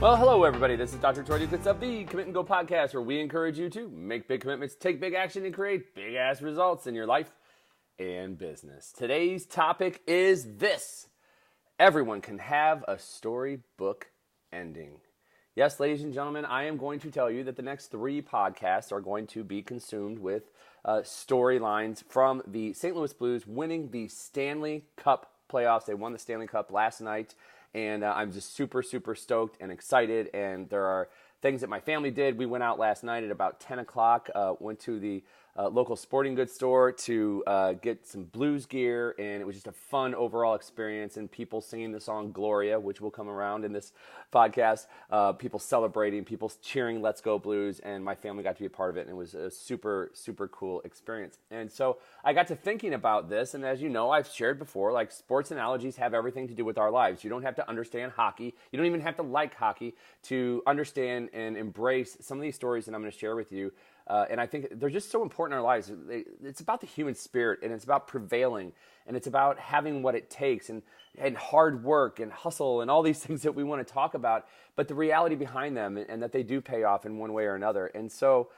Well, hello everybody. This is Dr. Troy Ducas of the Commit and Go podcast, where we encourage you to make big commitments, take big action, and create big-ass results in your life and business. Today's topic is this: everyone can have a storybook ending. Yes, ladies and gentlemen, I am going to tell you that the next 3 podcasts are going to be consumed with storylines from the St. Louis Blues winning the Stanley Cup playoffs. They won the Stanley Cup last night. And I'm just super, super stoked and excited. And there are things that my family did. We went out last night at about 10 o'clock, went to the local sporting goods store to get some Blues gear. And it was just a fun overall experience. And people singing the song Gloria, which will come around in this podcast. People celebrating, people cheering Let's Go Blues. And my family got to be a part of it. And it was a super, super cool experience. And so I got to thinking about this. And as you know, I've shared before, like, sports analogies have everything to do with our lives. You don't have to understand hockey. You don't even have to like hockey to understand and embrace some of these stories that I'm going to share with you. And I think they're just so important in our lives. It's about the human spirit, and it's about prevailing, and it's about having what it takes, and hard work and hustle and all these things that we want to talk about, but the reality behind them, and that they do pay off in one way or another. And so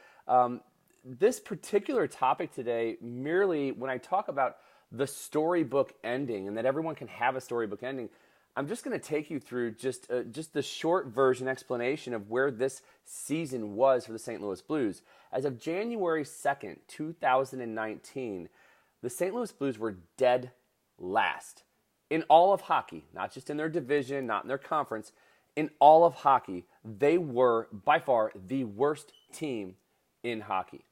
this particular topic today, merely when I talk about the storybook ending and that everyone can have a storybook ending, I'm just going to take you through just the short version explanation of where this season was for the St. Louis Blues. As of January 2nd, 2019, the St. Louis Blues were dead last in all of hockey, not just in their division, not in their conference. In all of hockey, they were by far the worst team in hockey.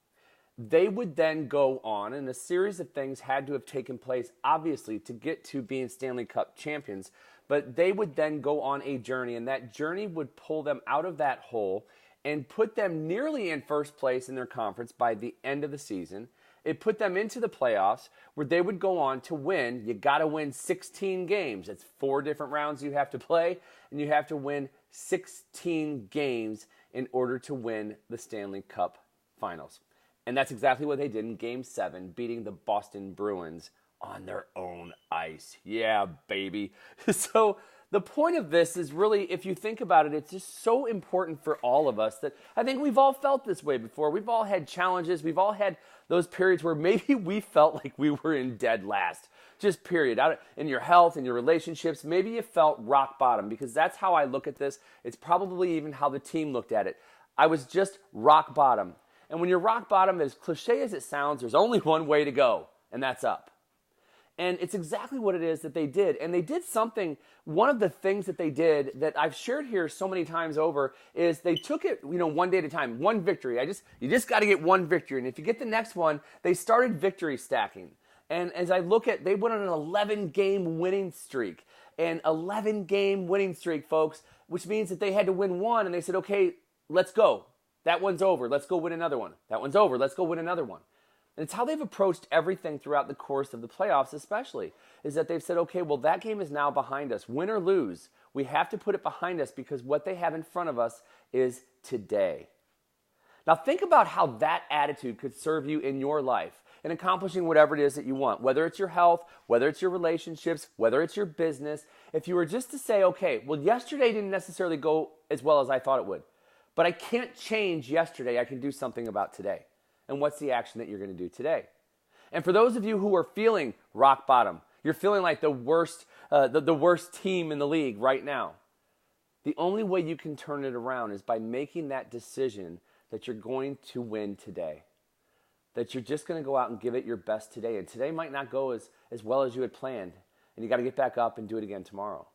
They would then go on, and a series of things had to have taken place, obviously, to get to being Stanley Cup champions. But they would then go on a journey, and that journey would pull them out of that hole and put them nearly in first place in their conference by the end of the season. It put them into the playoffs, where they would go on to win. You got to win 16 games. It's 4 different rounds you have to play, and you have to win 16 games in order to win the Stanley Cup Finals. And that's exactly what they did in Game 7, beating the Boston Bruins on their own ice. Yeah, baby. So the point of this is really, if you think about it, it's just so important for all of us that I think we've all felt this way before. We've all had challenges. We've all had those periods where maybe we felt like we were in dead last. Just period. In your health, in your relationships, maybe you felt rock bottom, because that's how I look at this. It's probably even how the team looked at it. I was just rock bottom. And when you're rock bottom, as cliche as it sounds, there's only one way to go, and that's up. And it's exactly what it is that they did. And they did something, one of the things that they did that I've shared here so many times over is they took it, one day at a time, one victory. You just got to get one victory. And if you get the next one, they started victory stacking. And as I look at, they went on an 11-game winning streak. And 11-game winning streak, folks, which means that they had to win one. And they said, okay, let's go. That one's over. Let's go win another one. That one's over. Let's go win another one. And it's how they've approached everything throughout the course of the playoffs, especially, is that they've said, okay, well, that game is now behind us. Win or lose, we have to put it behind us, because what they have in front of us is today. Now, think about how that attitude could serve you in your life in accomplishing whatever it is that you want, whether it's your health, whether it's your relationships, whether it's your business. If you were just to say, okay, well, yesterday didn't necessarily go as well as I thought it would, but I can't change yesterday. I can do something about today. And what's the action that you're going to do today? And for those of you who are feeling rock bottom, you're feeling like the worst team in the league right now, the only way you can turn it around is by making that decision that you're going to win today, that you're just going to go out and give it your best today. And today might not go as well as you had planned, and you got to get back up and do it again tomorrow.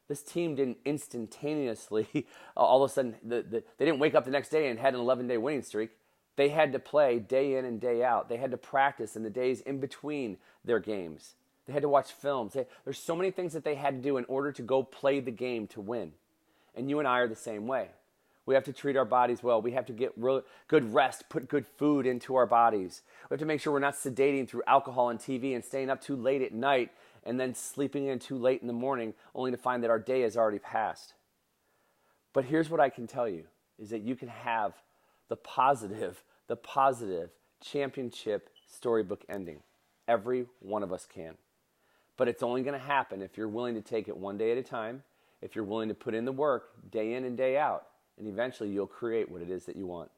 This team didn't instantaneously, all of a sudden, they didn't wake up the next day and had an 11-day winning streak. They had to play day in and day out. They had to practice in the days in between their games. They had to watch films. There's so many things that they had to do in order to go play the game to win. And you and I are the same way. We have to treat our bodies well. We have to get real good rest, put good food into our bodies. We have to make sure we're not sedating through alcohol and TV and staying up too late at night and then sleeping in too late in the morning only to find that our day has already passed. But here's what I can tell you, is that you can have the positive championship storybook ending. Every one of us can. But it's only going to happen if you're willing to take it one day at a time, if you're willing to put in the work day in and day out, and eventually you'll create what it is that you want.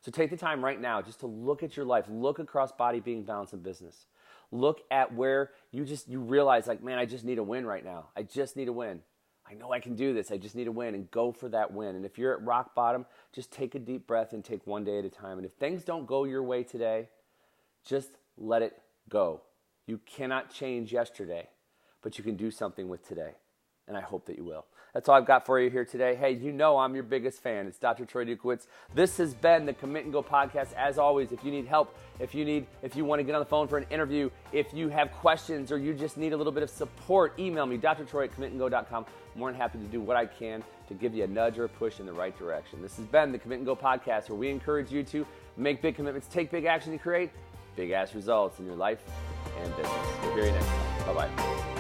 So take the time right now just to look at your life. Look across body, being, balance, and business. Look at where you realize, like, man, I just need a win right now. I just need a win. I know I can do this. I just need a win, and go for that win. And if you're at rock bottom, just take a deep breath and take one day at a time. And if things don't go your way today, just let it go. You cannot change yesterday, but you can do something with today. And I hope that you will. That's all I've got for you here today. Hey, you know I'm your biggest fan. It's Dr. Troy Dukowitz. This has been the Commit and Go podcast. As always, if you need help, if you want to get on the phone for an interview, if you have questions or you just need a little bit of support, email me, drtroy@commitandgo.com. I'm more than happy to do what I can to give you a nudge or a push in the right direction. This has been the Commit and Go podcast, where we encourage you to make big commitments, take big action, and create big-ass results in your life and business. We'll hear you next time. Bye-bye.